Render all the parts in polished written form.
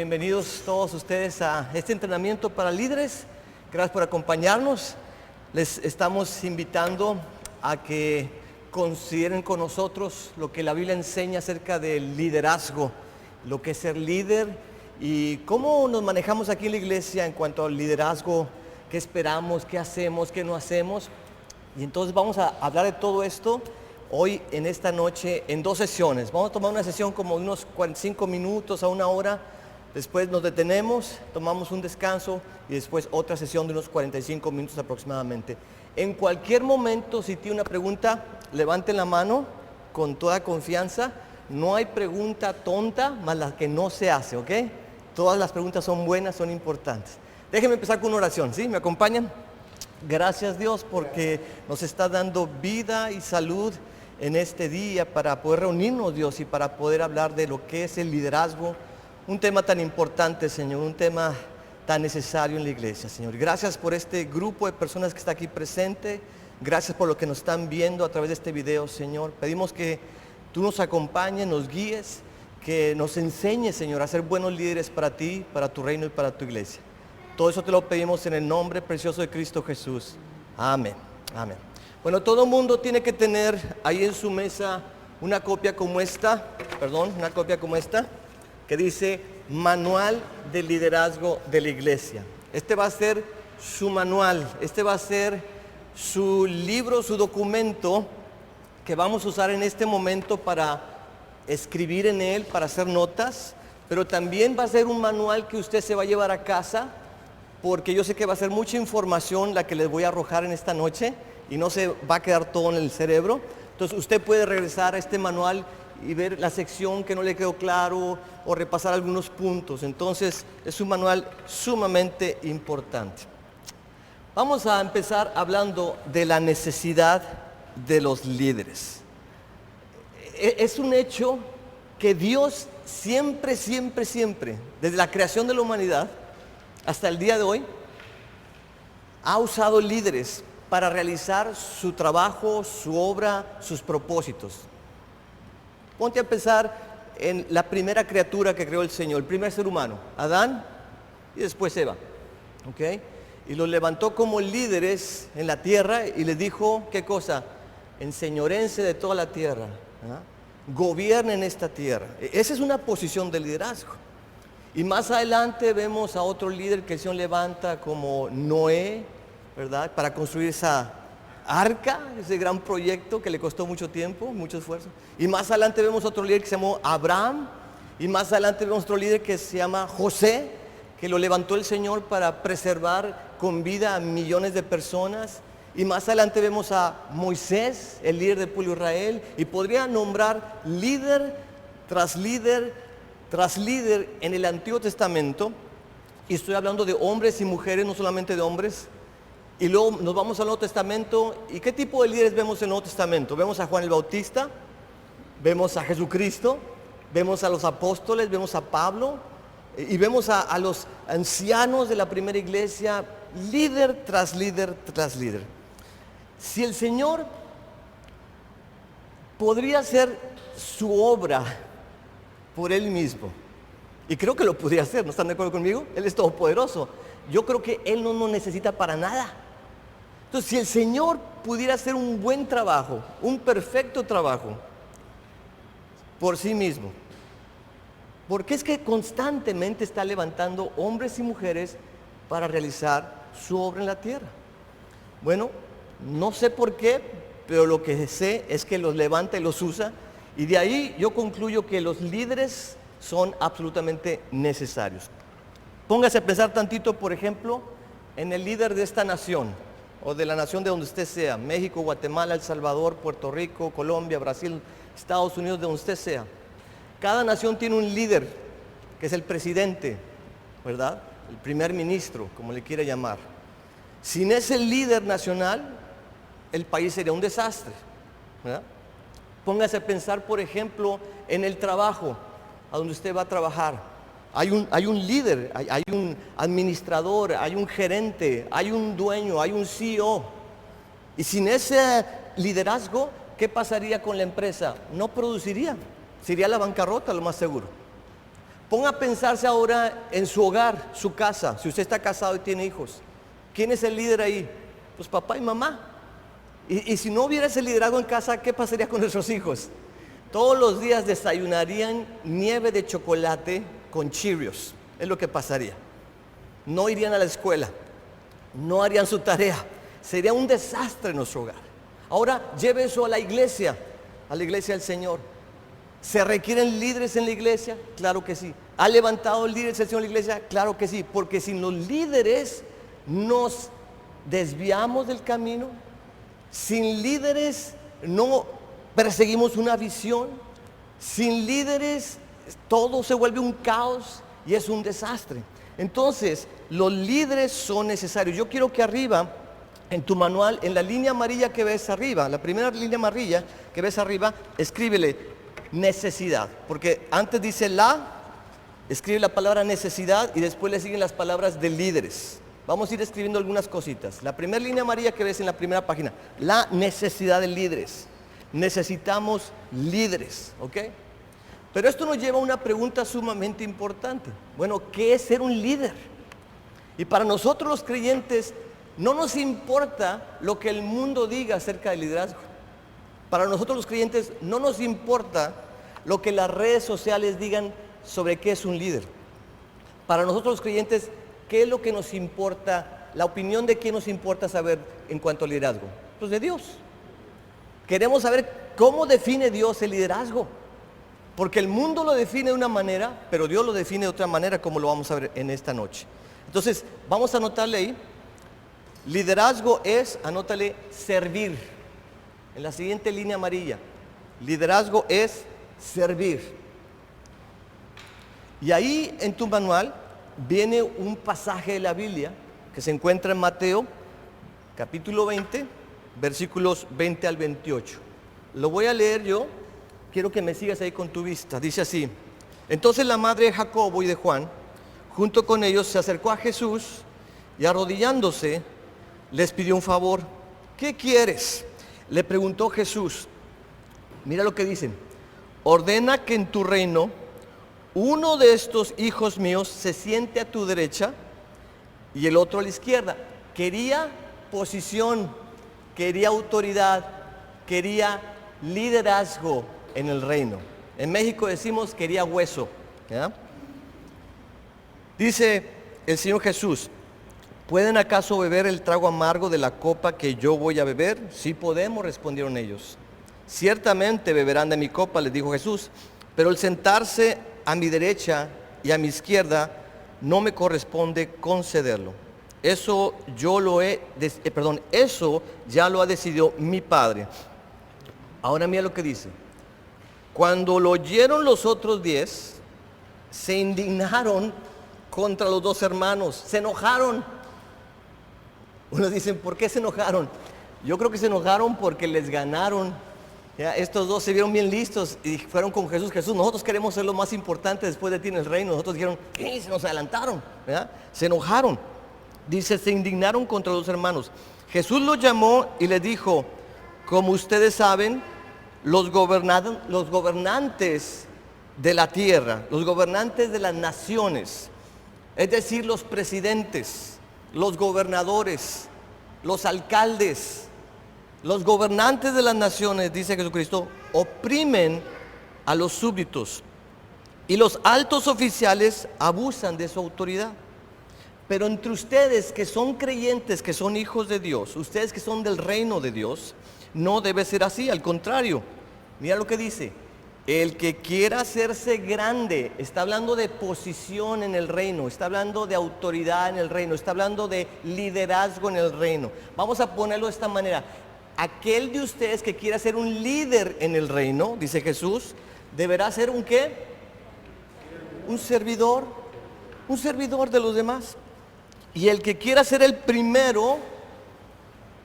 Bienvenidos todos ustedes a este entrenamiento para líderes. Gracias por acompañarnos. Les estamos invitando a que consideren con nosotros lo que la Biblia enseña acerca del liderazgo, lo que es ser líder y cómo nos manejamos aquí en la iglesia en cuanto al liderazgo, qué esperamos, qué hacemos, qué no hacemos. Y entonces vamos a hablar de todo esto hoy en esta noche en dos sesiones. Vamos a tomar una sesión como de unos 45 minutos a una hora. Después nos detenemos, tomamos un descanso y después otra sesión de unos 45 minutos aproximadamente. En cualquier momento, si tiene una pregunta, levanten la mano con toda confianza. No hay pregunta tonta más la que no se hace, ¿ok? Todas las preguntas son buenas, son importantes. Déjenme empezar con una oración, ¿sí? ¿Me acompañan? Gracias Dios porque nos está dando vida y salud en este día para poder reunirnos, Dios, y para poder hablar de lo que es el liderazgo. Un tema tan importante, Señor, un tema tan necesario en la iglesia, Señor. Gracias por este grupo de personas que está aquí presente. Gracias por lo que nos están viendo a través de este video, Señor. Pedimos que tú nos acompañes, nos guíes, que nos enseñes, Señor, a ser buenos líderes para ti, para tu reino y para tu iglesia. Todo eso te lo pedimos en el nombre precioso de Cristo Jesús. Amén. Amén. Bueno, todo el mundo tiene que tener ahí en su mesa una copia como esta, que dice Manual de Liderazgo de la Iglesia. Este va a ser su manual, este va a ser su libro, su documento que vamos a usar en este momento para escribir en él, para hacer notas, pero también va a ser un manual que usted se va a llevar a casa, porque yo sé que va a ser mucha información la que les voy a arrojar en esta noche y no se va a quedar todo en el cerebro. Entonces usted puede regresar a este manual y ver la sección que no le quedó claro o repasar algunos puntos. Entonces es un manual sumamente importante. Vamos a empezar hablando de la necesidad de los líderes. Es un hecho que Dios siempre, desde la creación de la humanidad hasta el día de hoy, ha usado líderes para realizar su trabajo, su obra, sus propósitos. Ponte a pensar en la primera criatura que creó el Señor, el primer ser humano, Adán y después Eva, ¿ok? Y los levantó como líderes en la tierra y les dijo, ¿qué cosa? Enseñorense de toda la tierra, ¿verdad? Gobiernen esta tierra. Esa es una posición de liderazgo. Y más adelante vemos a otro líder que el Señor levanta como Noé, ¿verdad? Para construir esa arca, ese gran proyecto que le costó mucho tiempo, mucho esfuerzo. Y más adelante vemos otro líder que se llamó Abraham. Y más adelante vemos otro líder que se llama José, que lo levantó el Señor para preservar con vida a millones de personas. Y más adelante vemos a Moisés, el líder del pueblo de Israel. Y podría nombrar líder tras líder tras líder en el Antiguo Testamento. Y estoy hablando de hombres y mujeres, no solamente de hombres. Y luego nos vamos al Nuevo Testamento. ¿Y qué tipo de líderes vemos en el Nuevo Testamento? Vemos a Juan el Bautista, vemos a Jesucristo, vemos a los apóstoles, vemos a Pablo y vemos a los ancianos de la primera iglesia, líder tras líder tras líder. Si el Señor podría hacer su obra por Él mismo, y creo que lo podría hacer, ¿no están de acuerdo conmigo? Él es todopoderoso. Yo creo que Él no nos necesita para nada. Entonces, si el Señor pudiera hacer un buen trabajo, un perfecto trabajo por sí mismo, ¿por qué es que constantemente está levantando hombres y mujeres para realizar su obra en la tierra? Bueno, no sé por qué, pero lo que sé es que los levanta y los usa, y de ahí yo concluyo que los líderes son absolutamente necesarios. Póngase a pensar tantito, por ejemplo, en el líder de esta nación, o de la nación de donde usted sea, México, Guatemala, El Salvador, Puerto Rico, Colombia, Brasil, Estados Unidos, de donde usted sea. Cada nación tiene un líder, que es el presidente, ¿verdad? El primer ministro, como le quiera llamar. Sin ese líder nacional, el país sería un desastre, ¿verdad? Póngase a pensar, por ejemplo, en el trabajo, a donde usted va a trabajar. Hay un líder, hay un administrador, hay un gerente, hay un dueño, hay un CEO. Y sin ese liderazgo, ¿qué pasaría con la empresa? No produciría, sería la bancarrota lo más seguro. Ponga a pensarse ahora en su hogar, su casa. Si usted está casado y tiene hijos, ¿quién es el líder ahí? Pues papá y mamá. Y si no hubiera ese liderazgo en casa, ¿qué pasaría con nuestros hijos? Todos los días desayunarían nieve de chocolate con Cheerios. Es lo que pasaría. No irían a la escuela, no harían su tarea. Sería un desastre en nuestro hogar. Ahora lleve eso a la iglesia del Señor. ¿Se requieren líderes en la iglesia? Claro que sí. ¿Ha levantado líderes el Señor en la iglesia? Claro que sí. Porque sin los líderes nos desviamos del camino. Sin líderes no perseguimos una visión. Sin líderes todo se vuelve un caos y es un desastre. Entonces, los líderes son necesarios. Yo quiero que arriba, en tu manual, en la línea amarilla que ves arriba, la primera línea amarilla que ves arriba, escríbele necesidad. Porque antes dice escribe la palabra necesidad y después le siguen las palabras de líderes. Vamos a ir escribiendo algunas cositas. La primera línea amarilla que ves en la primera página, la necesidad de líderes. Necesitamos líderes, ¿ok? Pero esto nos lleva a una pregunta sumamente importante. Bueno, ¿qué es ser un líder? Y para nosotros los creyentes no nos importa lo que el mundo diga acerca del liderazgo. Para nosotros los creyentes no nos importa lo que las redes sociales digan sobre qué es un líder. Para nosotros los creyentes, ¿qué es lo que nos importa? La opinión de quién nos importa saber en cuanto al liderazgo. Pues de Dios. Queremos saber cómo define Dios el liderazgo. Porque el mundo lo define de una manera, pero Dios lo define de otra manera, como lo vamos a ver en esta noche. Entonces, vamos a anotarle ahí. Liderazgo es, anótale, servir. En la siguiente línea amarilla. Liderazgo es servir. Y ahí en tu manual viene un pasaje de la Biblia que se encuentra en Mateo, capítulo 20, versículos 20 al 28. Lo voy a leer yo. Quiero que me sigas ahí con tu vista. Dice así: entonces la madre de Jacobo y de Juan, junto con ellos, se acercó a Jesús y arrodillándose, les pidió un favor. ¿Qué quieres?, le preguntó Jesús. Mira lo que dicen: ordena que en tu reino uno de estos hijos míos se siente a tu derecha y el otro a la izquierda. Quería posición, quería autoridad, quería liderazgo en el reino. En México decimos quería hueso, ¿ya? Dice el Señor Jesús: ¿pueden acaso beber el trago amargo de la copa que yo voy a beber? Sí podemos, respondieron ellos. Ciertamente beberán de mi copa, les dijo Jesús, pero el sentarse a mi derecha y a mi izquierda no me corresponde concederlo. Eso ya lo ha decidido mi Padre. Ahora mira lo que dice: cuando lo oyeron los otros 10, se indignaron contra los dos hermanos, se enojaron. Unos dicen, ¿por qué se enojaron? Yo creo que se enojaron porque les ganaron. Ya, estos dos se vieron bien listos y fueron con Jesús. Jesús, nosotros queremos ser lo más importante después de ti en el reino. Nosotros dijeron, ¿qué? Se nos adelantaron, ¿verdad? Se enojaron. Dice, se indignaron contra los hermanos. Jesús los llamó y les dijo: como ustedes saben, los gobernantes de la tierra, los gobernantes de las naciones, es decir, los presidentes, los gobernadores, los alcaldes, los gobernantes de las naciones, dice Jesucristo, oprimen a los súbditos y los altos oficiales abusan de su autoridad. Pero entre ustedes que son creyentes, que son hijos de Dios, ustedes que son del reino de Dios, no debe ser así, al contrario. Mira lo que dice: el que quiera hacerse grande, está hablando de posición en el reino, está hablando de autoridad en el reino, está hablando de liderazgo en el reino. Vamos a ponerlo de esta manera: aquel de ustedes que quiera ser un líder en el reino, dice Jesús, deberá ser un ¿qué? Un servidor de los demás. Y el que quiera ser el primero,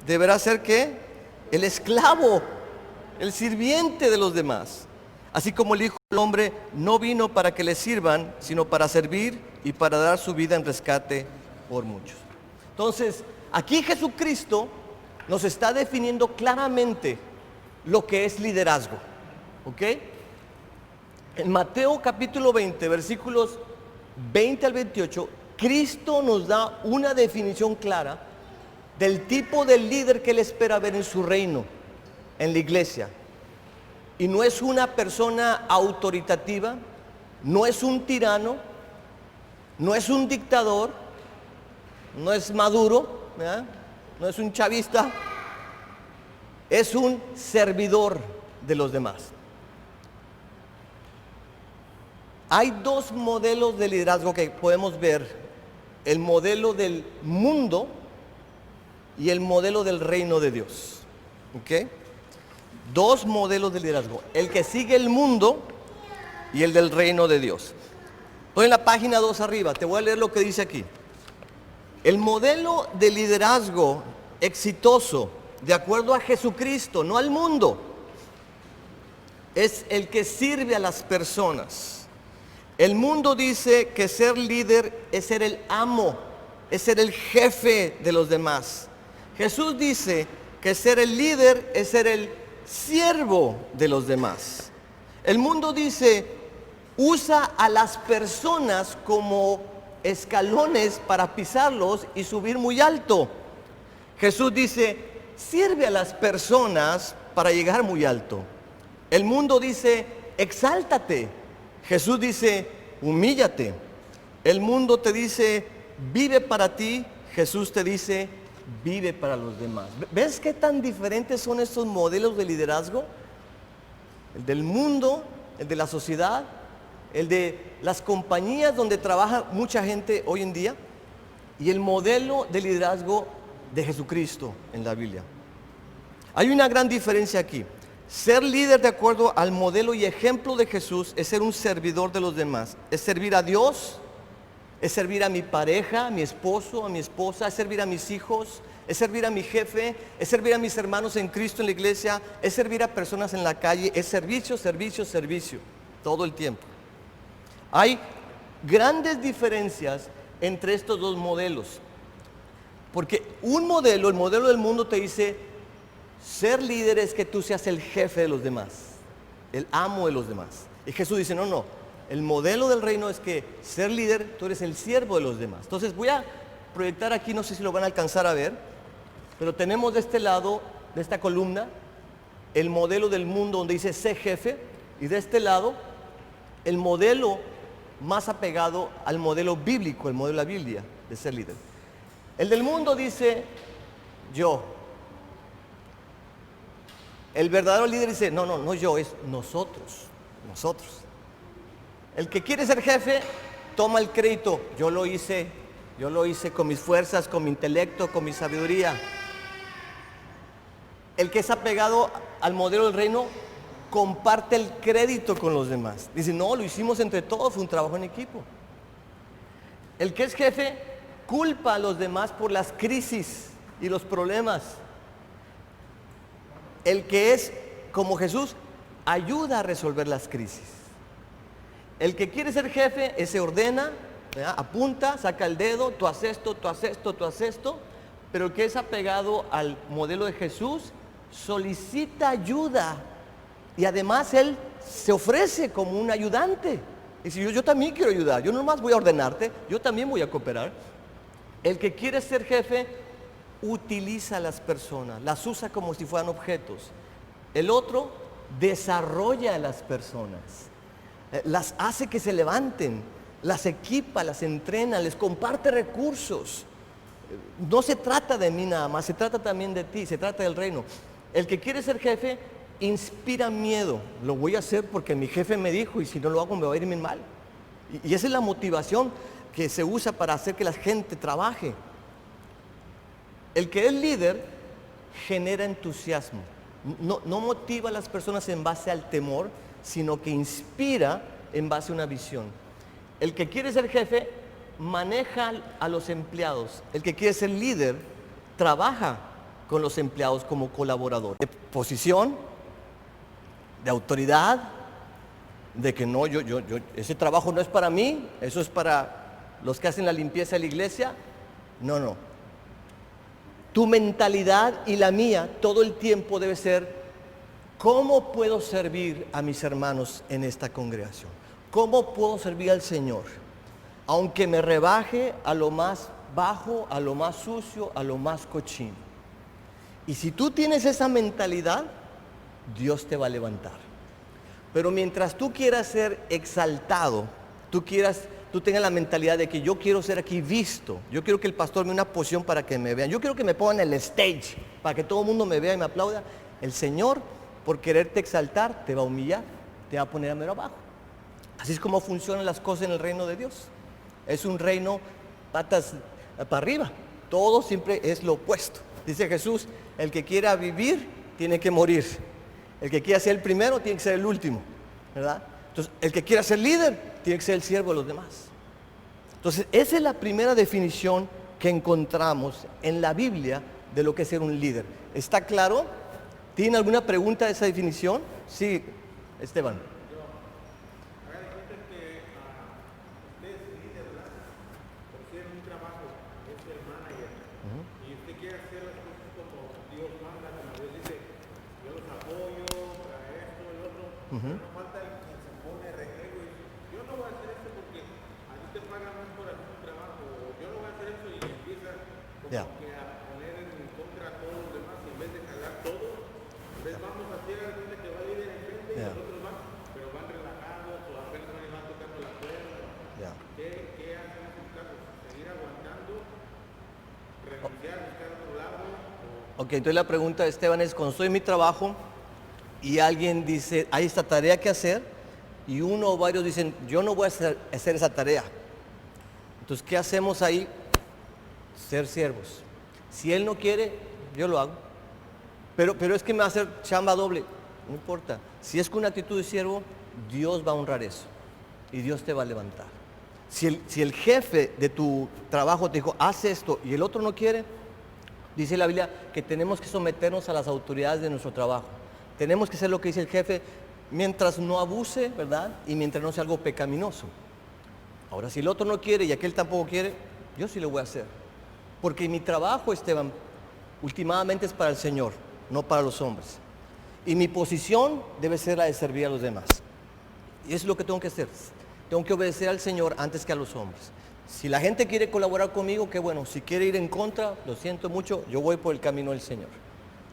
deberá ser ¿qué? El esclavo, el sirviente de los demás. Así como el Hijo del Hombre no vino para que le sirvan, sino para servir y para dar su vida en rescate por muchos. Entonces, aquí Jesucristo nos está definiendo claramente lo que es liderazgo, ¿ok? En Mateo capítulo 20, versículos 20 al 28, Cristo nos da una definición clara del tipo de líder que Él espera ver en su reino, en la iglesia. Y no es una persona autoritativa, no es un tirano, no es un dictador, no es Maduro, ¿verdad? No es un chavista, es un servidor de los demás. Hay dos modelos de liderazgo que podemos ver: el modelo del mundo y el modelo del reino de Dios. ¿Ok? Dos modelos de liderazgo: el que sigue el mundo y el del reino de Dios. Estoy en la página 2 arriba, te voy a leer lo que dice aquí. El modelo de liderazgo exitoso, de acuerdo a Jesucristo, no al mundo, es el que sirve a las personas. El mundo dice que ser líder es ser el amo, es ser el jefe de los demás. Jesús dice que ser el líder es ser el siervo de los demás. El mundo dice, usa a las personas como escalones para pisarlos y subir muy alto. Jesús dice, sirve a las personas para llegar muy alto. El mundo dice, exáltate. Jesús dice, humíllate. El mundo te dice, vive para ti. Jesús te dice, vive para los demás. ¿Ves qué tan diferentes son estos modelos de liderazgo? El del mundo, el de la sociedad, el de las compañías donde trabaja mucha gente hoy en día, y el modelo de liderazgo de Jesucristo en la Biblia. Hay una gran diferencia aquí. Ser líder de acuerdo al modelo y ejemplo de Jesús es ser un servidor de los demás. Es servir a Dios, es servir a mi pareja, a mi esposo, a mi esposa, es servir a mis hijos, es servir a mi jefe, es servir a mis hermanos en Cristo en la iglesia, es servir a personas en la calle, es servicio, servicio, servicio, todo el tiempo. Hay grandes diferencias entre estos dos modelos, porque un modelo, el modelo del mundo te dice, ser líder es que tú seas el jefe de los demás, el amo de los demás. Y Jesús dice, no, no, el modelo del reino es que ser líder, tú eres el siervo de los demás. Entonces voy a proyectar aquí, no sé si lo van a alcanzar a ver, pero tenemos de este lado, de esta columna, el modelo del mundo donde dice sé jefe, y de este lado, el modelo más apegado al modelo bíblico, el modelo de la Biblia de ser líder. El del mundo dice yo. El verdadero líder dice, no, no, no yo, es nosotros, nosotros. El que quiere ser jefe, toma el crédito. Yo lo hice con mis fuerzas, con mi intelecto, con mi sabiduría. El que es apegado al modelo del reino, comparte el crédito con los demás. Dice, no, lo hicimos entre todos, fue un trabajo en equipo. El que es jefe, culpa a los demás por las crisis y los problemas. El que es como Jesús, ayuda a resolver las crisis. El que quiere ser jefe, se ordena, ¿verdad? Apunta, saca el dedo, tú haces esto, tú haces esto, tú haces esto. Pero el que es apegado al modelo de Jesús, solicita ayuda. Y además él se ofrece como un ayudante. Dice, yo también quiero ayudar, yo no más voy a ordenarte, yo también voy a cooperar. El que quiere ser jefe, utiliza a las personas, las usa como si fueran objetos. El otro desarrolla a las personas, las hace que se levanten, las equipa, las entrena, les comparte recursos. No se trata de mí nada más, se trata también de ti, se trata del reino. El que quiere ser jefe inspira miedo. Lo voy a hacer porque mi jefe me dijo y si no lo hago me va a ir bien mal. Y esa es la motivación que se usa para hacer que la gente trabaje. El que es líder genera entusiasmo, no motiva a las personas en base al temor, sino que inspira en base a una visión. El que quiere ser jefe maneja a los empleados. El que quiere ser líder trabaja con los empleados como colaborador. De posición, de autoridad, de que no, ese trabajo no es para mí, eso es para los que hacen la limpieza de la iglesia. No. Tu mentalidad y la mía todo el tiempo debe ser ¿cómo puedo servir a mis hermanos en esta congregación? ¿Cómo puedo servir al Señor? Aunque me rebaje a lo más bajo, a lo más sucio, a lo más cochino. Y si tú tienes esa mentalidad, Dios te va a levantar. Pero mientras tú quieras ser exaltado, tú tengas la mentalidad de que yo quiero ser aquí visto, yo quiero que el pastor me dé una posición para que me vean, yo quiero que me pongan en el stage para que todo el mundo me vea y me aplauda, el Señor, por quererte exaltar, te va a humillar, te va a poner a mero abajo. Así es como funcionan las cosas en el reino de Dios. Es un reino patas para arriba, todo siempre es lo opuesto. Dice Jesús, el que quiera vivir tiene que morir, el que quiera ser el primero tiene que ser el último, ¿verdad? Entonces, el que quiera ser líder tiene que ser el siervo de los demás. Entonces, esa es la primera definición que encontramos en la Biblia de lo que es ser un líder. ¿Está claro? ¿Tienen alguna pregunta de esa definición? Sí, Esteban. No falta el que se pone relevo y dice, yo no voy a hacer esto porque a ti te pagan más por hacer un trabajo, o yo no voy a hacer eso, y empieza como que a poner en contra a todos los demás, y en vez de jalar todo, en vez vamos a hacer a gente que va a ir en frente y los otros van, pero van relajados, o apenas van tocando la cuerda. ¿Qué hacen en esos casos? ¿Seguir aguantando? ¿Renunciar, buscar otro lado? Ok, entonces la pregunta de Esteban es, cuando estoy en mi trabajo y alguien dice, hay esta tarea que hacer, y uno o varios dicen, yo no voy a hacer esa tarea. Entonces, ¿qué hacemos ahí? Ser siervos. Si él no quiere, yo lo hago. Pero es que me va a hacer chamba doble. No importa. Si es con una actitud de siervo, Dios va a honrar eso. Y Dios te va a levantar. Si el jefe de tu trabajo te dijo, haz esto, y el otro no quiere, dice la Biblia que tenemos que someternos a las autoridades de nuestro trabajo. Tenemos que hacer lo que dice el jefe mientras no abuse, ¿verdad? Y mientras no sea algo pecaminoso. Ahora, si el otro no quiere y aquel tampoco quiere, yo sí lo voy a hacer. Porque mi trabajo, Esteban, últimamente es para el Señor, no para los hombres. Y mi posición debe ser la de servir a los demás. Y eso es lo que tengo que hacer. Tengo que obedecer al Señor antes que a los hombres. Si la gente quiere colaborar conmigo, qué bueno. Si quiere ir en contra, lo siento mucho, yo voy por el camino del Señor.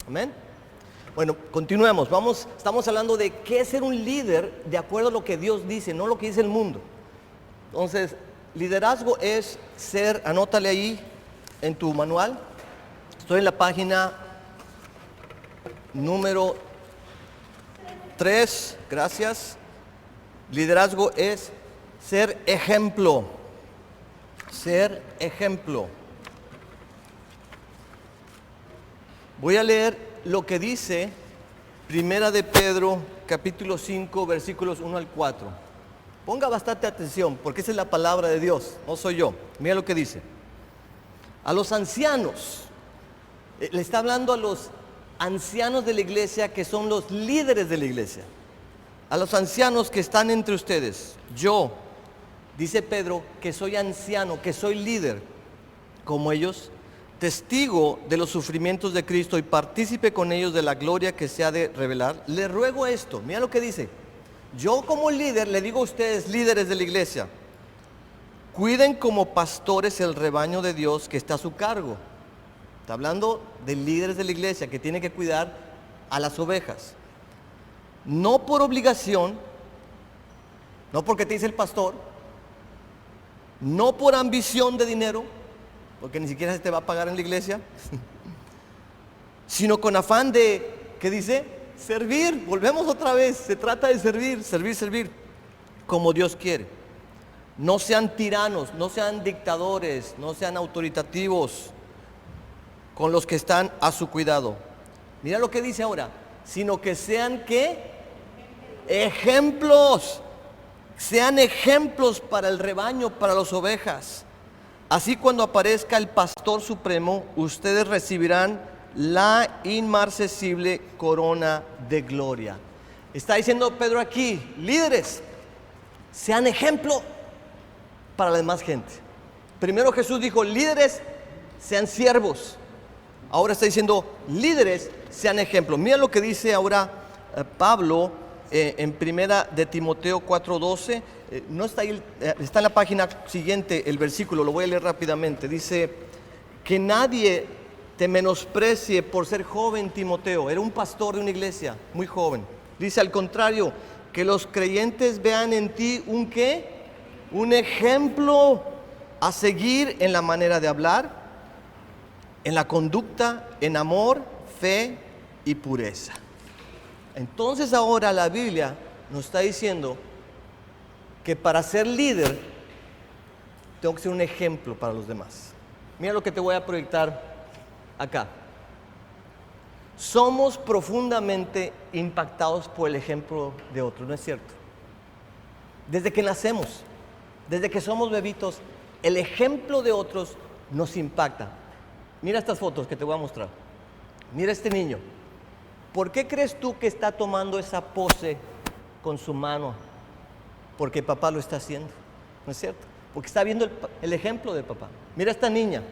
Amén. Bueno, continuemos. Estamos hablando de qué es ser un líder de acuerdo a lo que Dios dice, no lo que dice el mundo. Entonces, liderazgo es ser, anótale ahí en tu manual. Estoy en la página número 3, gracias. Liderazgo es ser ejemplo. Ser ejemplo. Voy a leer lo que dice Primera de Pedro, capítulo 5, versículos 1 al 4. Ponga bastante atención, porque esa es la palabra de Dios, no soy yo. Mira lo que dice. A los ancianos, le está hablando a los ancianos de la iglesia, que son los líderes de la iglesia. A los ancianos que están entre ustedes. Yo, dice Pedro, que soy anciano, que soy líder, como ellos, testigo de los sufrimientos de Cristo y partícipe con ellos de la gloria que se ha de revelar, le ruego esto. Mira lo que dice. Yo como líder le digo a ustedes, líderes de la iglesia, cuiden como pastores el rebaño de Dios que está a su cargo. Está hablando de líderes de la iglesia que tienen que cuidar a las ovejas. No por obligación, no porque te dice el pastor, no por ambición de dinero, porque ni siquiera se te va a pagar en la iglesia, sino con afán de, ¿qué dice? Servir. Volvemos otra vez, se trata de servir, como Dios quiere. No sean tiranos, no sean dictadores, no sean autoritativos con los que están a su cuidado. Mira lo que dice ahora, sino que sean, ¿qué? Ejemplos. Sean ejemplos para el rebaño, para las ovejas. Así cuando aparezca el pastor supremo, ustedes recibirán la inmarcesible corona de gloria. Está diciendo Pedro aquí, líderes, sean ejemplo para la demás gente. Primero Jesús dijo, líderes, sean siervos. Ahora está diciendo, líderes, sean ejemplo. Mira lo que dice ahora Pablo en primera de Timoteo 4:12, no está ahí, está en la página siguiente el versículo, lo voy a leer rápidamente. Dice, que nadie te menosprecie por ser joven, Timoteo. Era un pastor de una iglesia, muy joven. Dice, al contrario, que los creyentes vean en ti un ¿qué? Un ejemplo a seguir en la manera de hablar, en la conducta, en amor, fe y pureza. Entonces ahora la Biblia nos está diciendo que para ser líder tengo que ser un ejemplo para los demás. Mira lo que te voy a proyectar acá. Somos profundamente impactados por el ejemplo de otros, ¿no es cierto? Desde que nacemos, desde que somos bebitos, el ejemplo de otros nos impacta. Mira estas fotos que te voy a mostrar. Mira este niño. ¿Por qué crees tú que está tomando esa pose con su mano? Porque papá lo está haciendo, ¿no es cierto? Porque está viendo el ejemplo de papá. Mira esta niña.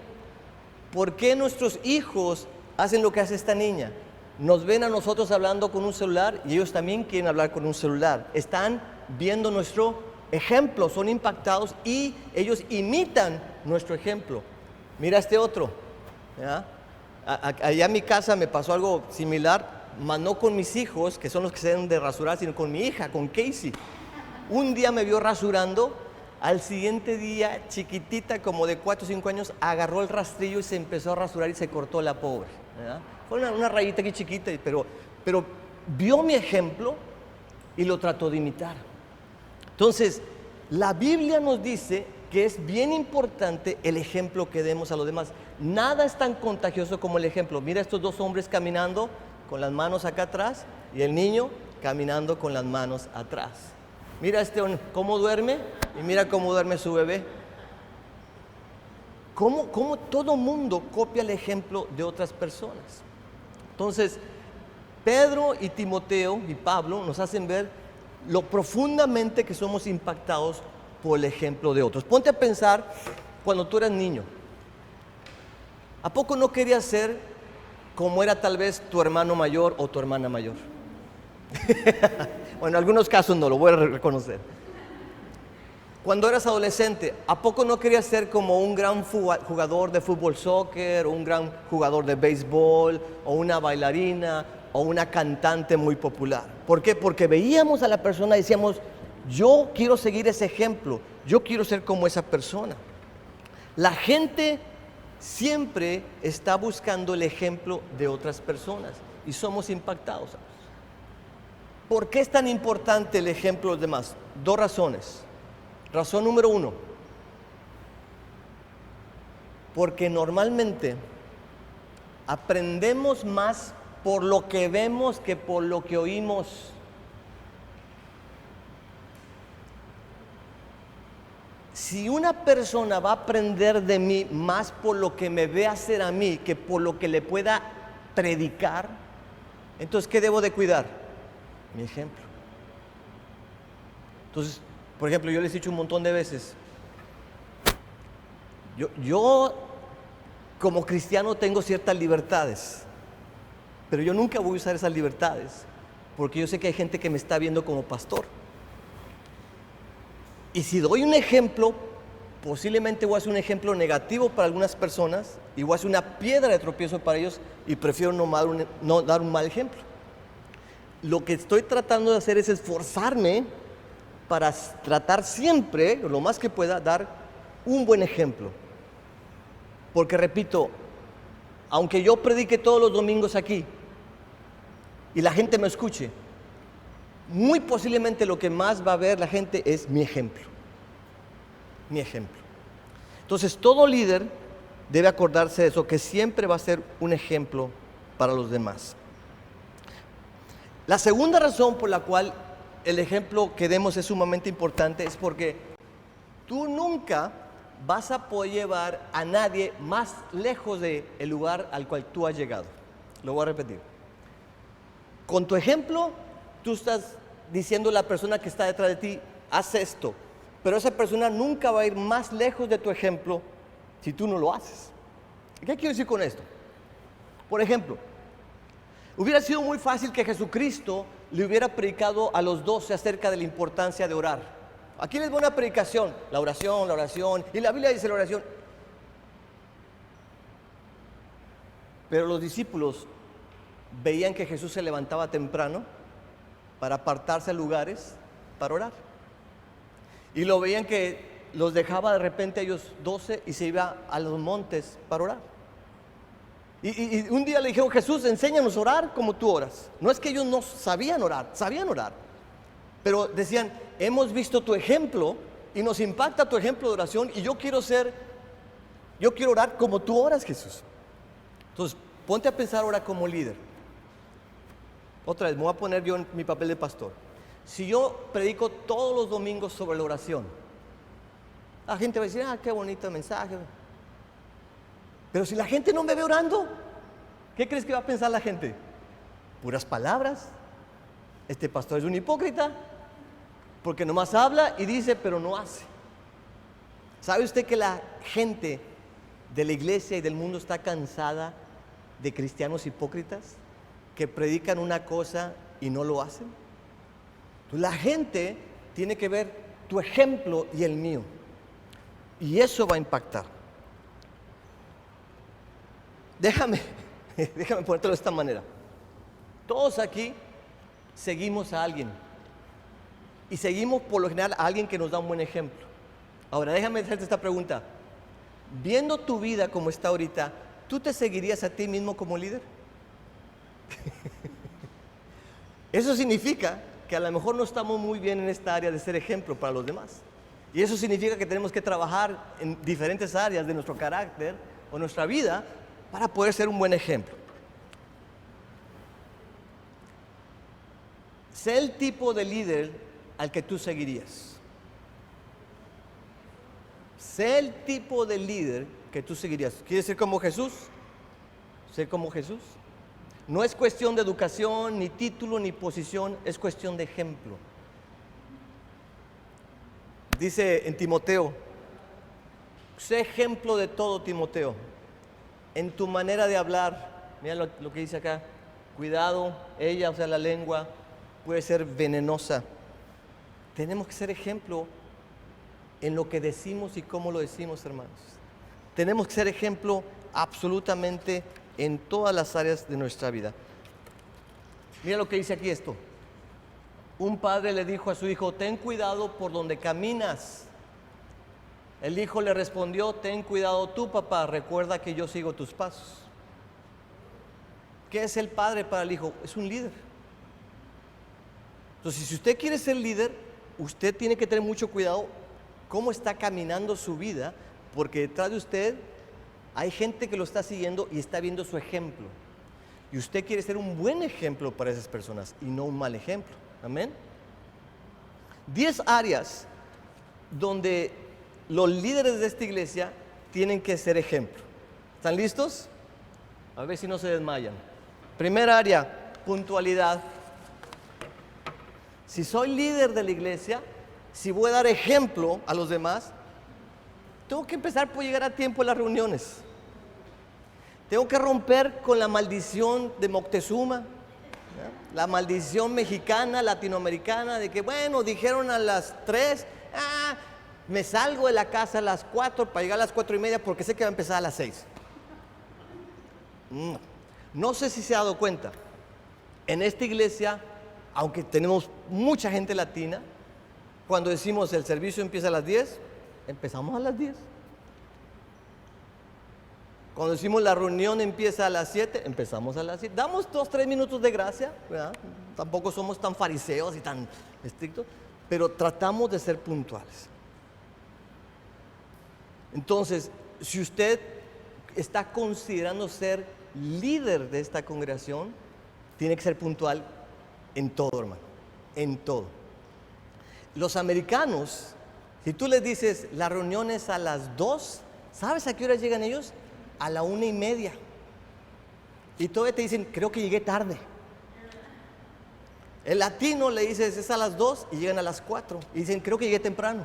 ¿Por qué nuestros hijos hacen lo que hace esta niña? Nos ven a nosotros hablando con un celular y ellos también quieren hablar con un celular. Están viendo nuestro ejemplo, son impactados y ellos imitan nuestro ejemplo. Mira este otro. ¿Ya? Allá en mi casa me pasó algo similar, mas no con mis hijos, que son los que se deben de rasurar, sino con mi hija, con Casey. Un día me vio rasurando, al siguiente día, chiquitita, como de 4 o 5 años, agarró el rastrillo y se empezó a rasurar y se cortó la pobre. ¿Ya? Fue una rayita aquí chiquita, pero vio mi ejemplo y lo trató de imitar. Entonces, la Biblia nos dice que es bien importante el ejemplo que demos a los demás. Nada es tan contagioso como el ejemplo. Mira estos dos hombres caminando con las manos acá atrás y el niño caminando con las manos atrás. Mira cómo duerme y mira cómo duerme su bebé. Cómo todo mundo copia el ejemplo de otras personas. Entonces, Pedro y Timoteo y Pablo nos hacen ver lo profundamente que somos impactados por el ejemplo de otros. Ponte a pensar cuando tú eras niño. ¿A poco no querías ser como era tal vez tu hermano mayor o tu hermana mayor? Bueno, en algunos casos no, lo voy a reconocer. Cuando eras adolescente, ¿a poco no querías ser como un gran jugador de fútbol, soccer, o un gran jugador de béisbol, o una bailarina, o una cantante muy popular? ¿Por qué? Porque veíamos a la persona y decíamos, yo quiero seguir ese ejemplo, yo quiero ser como esa persona. La gente siempre está buscando el ejemplo de otras personas y somos impactados. ¿Por qué es tan importante el ejemplo de los demás? 2 razones. Razón número 1, porque normalmente aprendemos más por lo que vemos que por lo que oímos. Si una persona va a aprender de mí más por lo que me ve hacer a mí que por lo que le pueda predicar, entonces ¿qué debo de cuidar? Mi ejemplo. Entonces, por ejemplo, yo les he dicho un montón de veces, yo como cristiano tengo ciertas libertades, pero yo nunca voy a usar esas libertades, porque yo sé que hay gente que me está viendo como pastor. Y si doy un ejemplo, posiblemente voy a hacer un ejemplo negativo para algunas personas y voy a hacer una piedra de tropiezo para ellos y prefiero no dar un mal ejemplo. Lo que estoy tratando de hacer es esforzarme para tratar siempre, lo más que pueda, dar un buen ejemplo. Porque repito, aunque yo predique todos los domingos aquí y la gente me escuche, muy posiblemente lo que más va a ver la gente es mi ejemplo. Mi ejemplo. Entonces, todo líder debe acordarse de eso, que siempre va a ser un ejemplo para los demás. La segunda razón por la cual el ejemplo que demos es sumamente importante es porque tú nunca vas a poder llevar a nadie más lejos del lugar al cual tú has llegado. Lo voy a repetir. Con tu ejemplo, tú estás diciendo a la persona que está detrás de ti, haz esto, pero esa persona nunca va a ir más lejos de tu ejemplo si tú no lo haces. ¿Qué quiero decir con esto? Por ejemplo, hubiera sido muy fácil que Jesucristo le hubiera predicado a los 12 acerca de la importancia de orar. Aquí les voy a una predicación, la oración, y la Biblia dice la oración. Pero los discípulos veían que Jesús se levantaba temprano para apartarse a lugares para orar. Y lo veían que los dejaba de repente a ellos 12 y se iba a los montes para orar. Y un día le dijeron: Jesús, enséñanos a orar como tú oras. No es que ellos no sabían orar, pero decían: hemos visto tu ejemplo y nos impacta tu ejemplo de oración, y yo quiero orar como tú oras, Jesús. Entonces, ponte a pensar ahora como líder. Otra vez, me voy a poner yo en mi papel de pastor. Si yo predico todos los domingos sobre la oración, la gente va a decir: ah, qué bonito mensaje. Pero si la gente no me ve orando, ¿qué crees que va a pensar la gente? Puras palabras. Este pastor es un hipócrita, porque nomás habla y dice, pero no hace. ¿Sabe usted que la gente de la iglesia y del mundo está cansada de cristianos hipócritas que predican una cosa y no lo hacen? Entonces, la gente tiene que ver tu ejemplo y el mío, y eso va a impactar. Déjame ponértelo de esta manera. Todos aquí seguimos a alguien, y seguimos por lo general a alguien que nos da un buen ejemplo. Ahora, déjame hacerte esta pregunta. Viendo tu vida como está ahorita, ¿tú te seguirías a ti mismo como líder? Eso significa que a lo mejor no estamos muy bien en esta área de ser ejemplo para los demás. Y eso significa que tenemos que trabajar en diferentes áreas de nuestro carácter o nuestra vida para poder ser un buen ejemplo. Sé el tipo de líder al que tú seguirías. Sé el tipo de líder que tú seguirías. ¿Quieres ser como Jesús? Sé como Jesús. No es cuestión de educación, ni título, ni posición, es cuestión de ejemplo. Dice en Timoteo: sé ejemplo de todo, Timoteo, en tu manera de hablar. Mira lo que dice acá: cuidado, ella, o sea, la lengua, puede ser venenosa. Tenemos que ser ejemplo en lo que decimos y cómo lo decimos, hermanos. Tenemos que ser ejemplo absolutamente en todas las áreas de nuestra vida. Mira lo que dice aquí esto. Un padre le dijo a su hijo: ten cuidado por donde caminas. El hijo le respondió: ten cuidado tú, papá, recuerda que yo sigo tus pasos. ¿Qué es el padre para el hijo? Es un líder. Entonces, si usted quiere ser líder, usted tiene que tener mucho cuidado cómo está caminando su vida, porque detrás de usted hay gente que lo está siguiendo y está viendo su ejemplo. Y usted quiere ser un buen ejemplo para esas personas y no un mal ejemplo. Amén. 10 áreas donde los líderes de esta iglesia tienen que ser ejemplo. ¿Están listos? A ver si no se desmayan. Primera área: puntualidad. Si soy líder de la iglesia, si voy a dar ejemplo a los demás, tengo que empezar por llegar a tiempo a las reuniones. Tengo que romper con la maldición de Moctezuma, ¿ya? La maldición mexicana, latinoamericana, de que bueno, dijeron a las 3, me salgo de la casa a las 4 para llegar a las 4:30 porque sé que va a empezar a las 6. No sé si se ha dado cuenta, en esta iglesia, aunque tenemos mucha gente latina, cuando decimos el servicio empieza a las 10, empezamos a las 10. Cuando decimos la reunión empieza a las 7, empezamos a las 7. Damos 2-3 minutos de gracia, ¿verdad? Tampoco somos tan fariseos y tan estrictos, pero tratamos de ser puntuales. Entonces, si usted está considerando ser líder de esta congregación, tiene que ser puntual en todo, hermano, en todo. Los americanos, si tú les dices la reunión es a las 2, ¿sabes a qué hora llegan ellos? A la 1:30. Y todavía te dicen, creo que llegué tarde. El latino le dices, es a las 2 y llegan a las 4. Y dicen, creo que llegué temprano.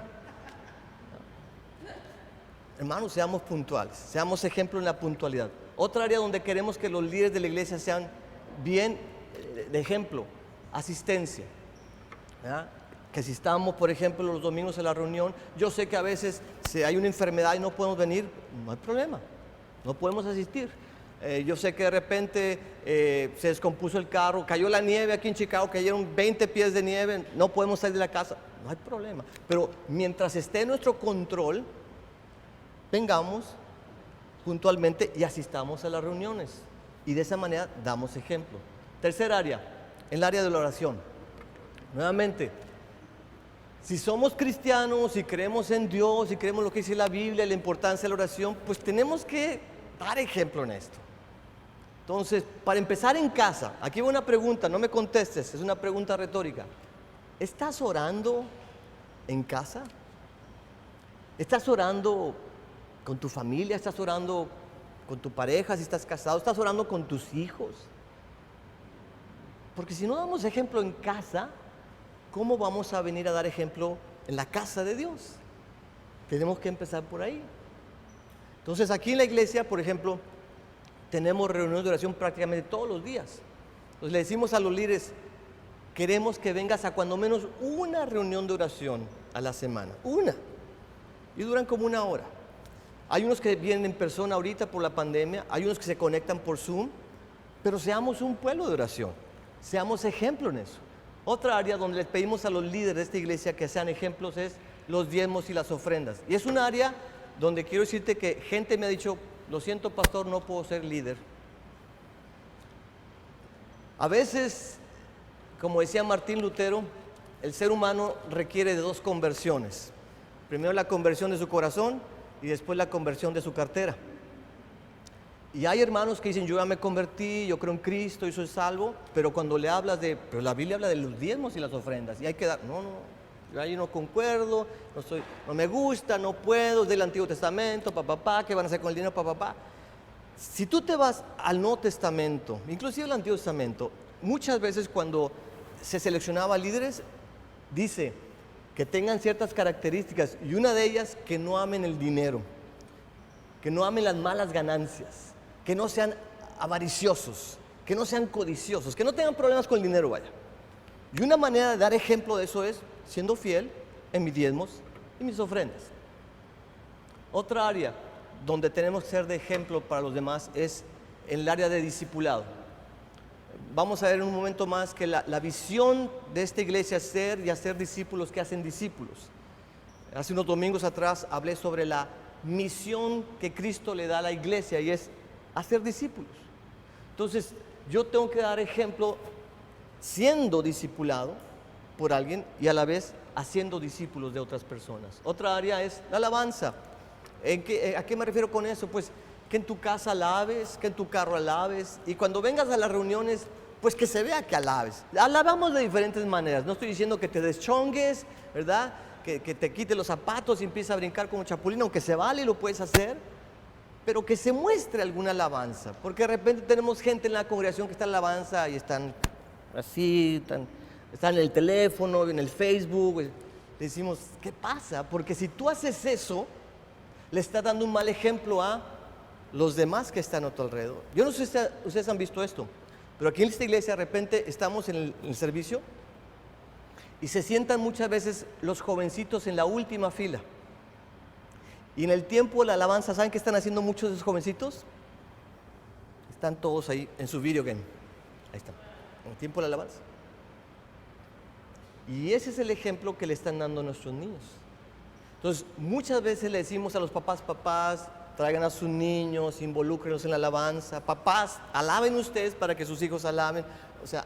Hermanos, seamos puntuales, seamos ejemplo en la puntualidad. Otra área donde queremos que los líderes de la iglesia sean bien de ejemplo asistencia. ¿Verdad? Que si estamos, por ejemplo, los domingos en la reunión, yo sé que a veces si hay una enfermedad y no podemos venir, no hay problema, no podemos asistir. Yo sé que de repente se descompuso el carro, cayó la nieve aquí en Chicago, cayeron 20 pies de nieve, no podemos salir de la casa, no hay problema. Pero mientras esté en nuestro control, vengamos puntualmente y asistamos a las reuniones. Y de esa manera damos ejemplo. Tercer área, el área de la oración. Nuevamente, si somos cristianos, si creemos en Dios, si creemos lo que dice la Biblia, la importancia de la oración, pues tenemos que dar ejemplo en esto. Entonces, para empezar en casa, aquí va una pregunta, no me contestes, es una pregunta retórica. ¿Estás orando en casa? ¿Estás orando con tu familia? ¿Estás orando con tu pareja si estás casado? ¿Estás orando con tus hijos? Porque si no damos ejemplo en casa, ¿cómo vamos a venir a dar ejemplo en la casa de Dios? Tenemos que empezar por ahí. Entonces aquí en la iglesia, por ejemplo, tenemos reuniones de oración prácticamente todos los días. Entonces le decimos a los líderes, queremos que vengas a cuando menos una reunión de oración a la semana. Una. Y duran como una hora. Hay unos que vienen en persona ahorita por la pandemia, hay unos que se conectan por Zoom, pero seamos un pueblo de oración. Seamos ejemplo en eso. Otra área donde les pedimos a los líderes de esta iglesia que sean ejemplos es los diezmos y las ofrendas. Y es un área donde quiero decirte que gente me ha dicho, lo siento pastor, no puedo ser líder. A veces, como decía Martín Lutero, el ser humano requiere de dos conversiones. Primero la conversión de su corazón y después la conversión de su cartera. Y hay hermanos que dicen, yo ya me convertí, yo creo en Cristo y soy salvo, pero cuando le hablas pero la Biblia habla de los diezmos y las ofrendas, y hay que dar, no, yo ahí no concuerdo, no me gusta, no puedo, es del Antiguo Testamento, ¿qué van a hacer con el dinero, papá? Si tú te vas al Nuevo Testamento, inclusive el Antiguo Testamento, muchas veces cuando se seleccionaba líderes, dice que tengan ciertas características, y una de ellas, que no amen el dinero, que no amen las malas ganancias, que no sean avariciosos, que no sean codiciosos, que no tengan problemas con el dinero, vaya. Y una manera de dar ejemplo de eso es siendo fiel en mis diezmos y mis ofrendas. Otra área donde tenemos que ser de ejemplo para los demás es en el área de discipulado. Vamos a ver en un momento más que la visión de esta iglesia es ser y hacer discípulos que hacen discípulos. Hace unos domingos atrás hablé sobre la misión que Cristo le da a la iglesia y es hacer discípulos. Entonces yo tengo que dar ejemplo siendo discipulado por alguien y a la vez haciendo discípulos de otras personas. Otra área es la alabanza. ¿A qué me refiero con eso? Pues que en tu casa alabes, que en tu carro alabes, y cuando vengas a las reuniones, pues que se vea que alabes. Alabamos de diferentes maneras, no estoy diciendo que te deschongues, ¿verdad? Que te quites los zapatos y empieces a brincar como chapulín, aunque se vale y lo puedes hacer, pero que se muestre alguna alabanza, porque de repente tenemos gente en la congregación que está en alabanza y están así, están en el teléfono, en el Facebook. Le decimos, ¿qué pasa? Porque si tú haces eso, le estás dando un mal ejemplo a los demás que están a tu alrededor. Yo no sé si ustedes han visto esto, pero aquí en esta iglesia de repente estamos en el servicio y se sientan muchas veces los jovencitos en la última fila. Y en el tiempo de la alabanza, ¿saben qué están haciendo muchos de esos jovencitos? Están todos ahí en su video game. Ahí están, en el tiempo de la alabanza. Y ese es el ejemplo que le están dando a nuestros niños. Entonces, muchas veces le decimos a los papás, traigan a sus niños, involúcrenlos en la alabanza. Papás, alaben ustedes para que sus hijos alaben. O sea,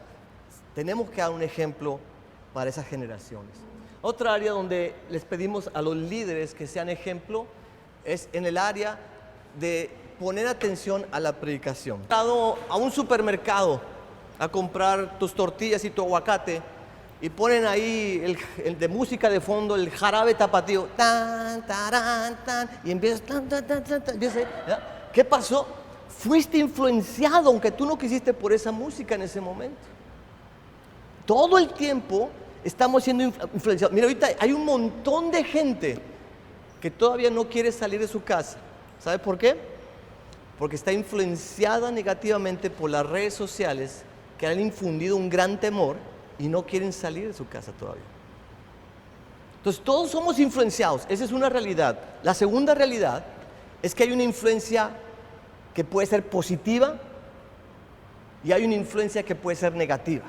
tenemos que dar un ejemplo para esas generaciones. Otra área donde les pedimos a los líderes que sean ejemplo es en el área de poner atención a la predicación. A un supermercado a comprar tus tortillas y tu aguacate y ponen ahí el de música de fondo, el jarabe tapatío, tan, tarán, tan, y empiezas, tan, tan, tan, tan, tan, ¿ya? ¿Qué pasó? Fuiste influenciado, aunque tú no quisiste, por esa música en ese momento. Todo el tiempo estamos siendo influenciados. Mira, ahorita hay un montón de gente que todavía no quiere salir de su casa. ¿Sabe por qué? Porque está influenciada negativamente por las redes sociales que han infundido un gran temor y no quieren salir de su casa todavía. Entonces todos somos influenciados, esa es una realidad. La segunda realidad es que hay una influencia que puede ser positiva y hay una influencia que puede ser negativa.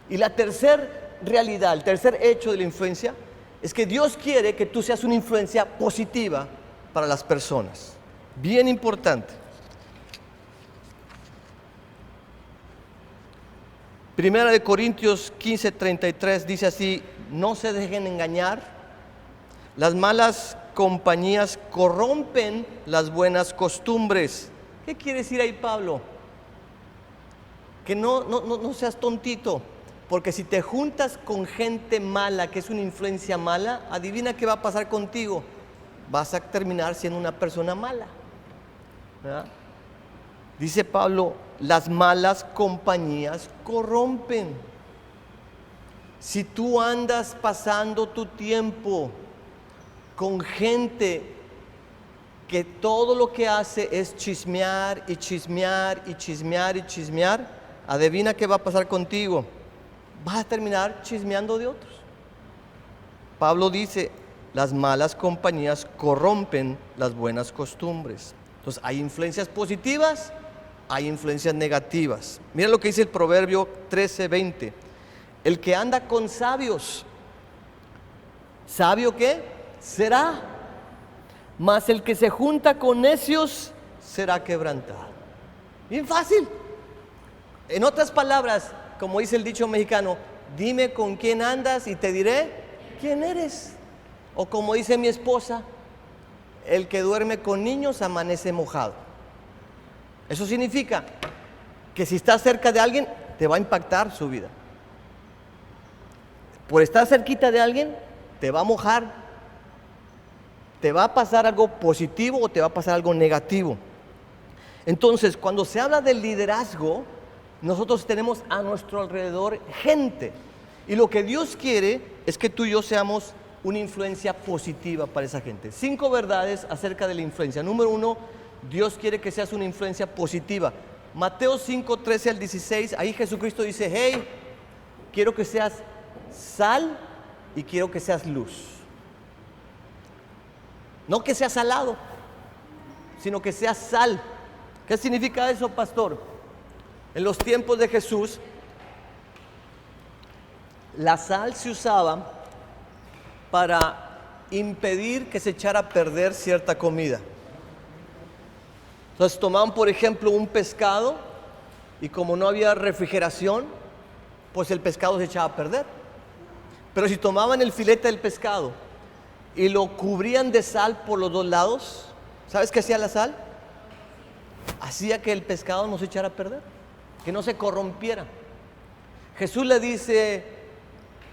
Y la tercera realidad, el tercer hecho de la influencia es que Dios quiere que tú seas una influencia positiva para las personas. Bien importante. Primera de Corintios 15:33 dice así: no se dejen engañar, las malas compañías corrompen las buenas costumbres. ¿Qué quiere decir ahí Pablo? Que no seas tontito, porque si te juntas con gente mala, que es una influencia mala, adivina qué va a pasar contigo. Vas a terminar siendo una persona mala, ¿verdad? Dice Pablo, las malas compañías corrompen. Si tú andas pasando tu tiempo con gente que todo lo que hace es chismear y chismear y chismear y chismear, adivina qué va a pasar contigo. Vas a terminar chismeando de otros. Pablo dice, las malas compañías corrompen las buenas costumbres. Entonces hay influencias positivas, hay influencias negativas. Mira lo que dice el Proverbio 13:20. El que anda con sabios, ¿sabio qué? Será. Mas el que se junta con necios será quebrantado. Bien fácil. En otras palabras, como dice el dicho mexicano, dime con quién andas y te diré quién eres. O como dice mi esposa, el que duerme con niños amanece mojado. Eso significa que si estás cerca de alguien, te va a impactar su vida. Por estar cerquita de alguien, te va a mojar. Te va a pasar algo positivo o te va a pasar algo negativo. Entonces, cuando se habla del liderazgo, nosotros tenemos a nuestro alrededor gente. Y lo que Dios quiere es que tú y yo seamos una influencia positiva para esa gente. 5 verdades acerca de la influencia. Número 1, Dios quiere que seas una influencia positiva. Mateo 5:13 al 16, ahí Jesucristo dice, hey, quiero que seas sal y quiero que seas luz. No que seas salado, sino que seas sal. ¿Qué significa eso, pastor? En los tiempos de Jesús, la sal se usaba para impedir que se echara a perder cierta comida. Entonces tomaban, por ejemplo, un pescado y como no había refrigeración, pues el pescado se echaba a perder. Pero si tomaban el filete del pescado y lo cubrían de sal por los 2 lados, ¿sabes qué hacía la sal? Hacía que el pescado no se echara a perder, que no se corrompiera. Jesús le dice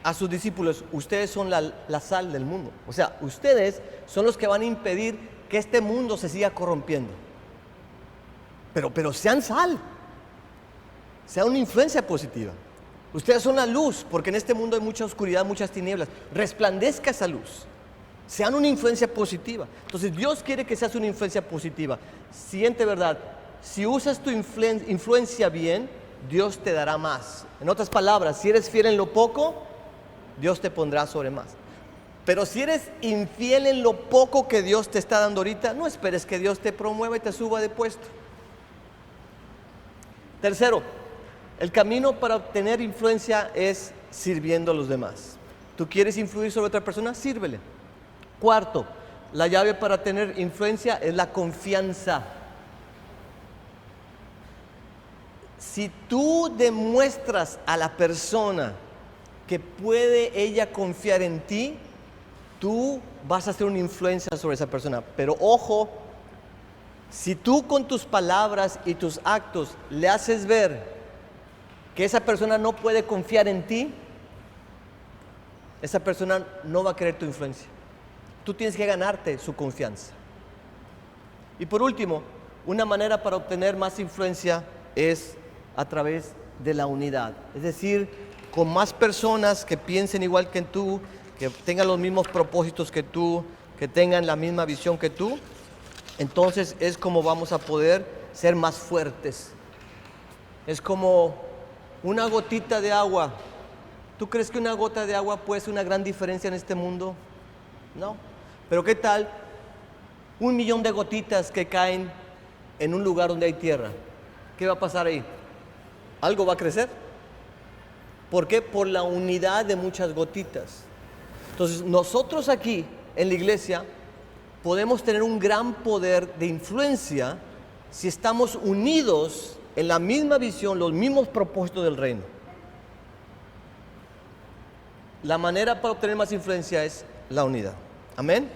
a sus discípulos, ustedes son la sal del mundo. O sea, ustedes son los que van a impedir que este mundo se siga corrompiendo. Pero sean sal, sean una influencia positiva. Ustedes son la luz, porque en este mundo hay mucha oscuridad, muchas tinieblas. Resplandezca esa luz. Sean una influencia positiva. Entonces Dios quiere que seas una influencia positiva. Siguiente verdad, si usas tu influencia bien, Dios te dará más. En otras palabras, si eres fiel en lo poco, Dios te pondrá sobre más. Pero si eres infiel en lo poco que Dios te está dando ahorita, no esperes que Dios te promueva y te suba de puesto. Tercero, el camino para obtener influencia es sirviendo a los demás. ¿Tú quieres influir sobre otra persona? Sírvele. Cuarto, la llave para tener influencia es la confianza. Si tú demuestras a la persona que puede ella confiar en ti, tú vas a hacer una influencia sobre esa persona. Pero ojo, si tú con tus palabras y tus actos le haces ver que esa persona no puede confiar en ti, esa persona no va a querer tu influencia. Tú tienes que ganarte su confianza. Y por último, una manera para obtener más influencia es a través de la unidad. Es decir, con más personas que piensen igual que tú, que tengan los mismos propósitos que tú, que tengan la misma visión que tú, entonces es como vamos a poder ser más fuertes. Es como Una gotita de agua. ¿Tú crees que una gota de agua puede ser una gran diferencia en este mundo? No. Pero ¿qué tal 1.000.000 de gotitas que caen en un lugar donde hay tierra? ¿Qué va a pasar ahí? ¿Algo va a crecer? ¿Por qué? Por la unidad de muchas gotitas. Entonces, nosotros aquí en la iglesia podemos tener un gran poder de influencia si estamos unidos en la misma visión, los mismos propósitos del reino. La manera para obtener más influencia es la unidad. Amén.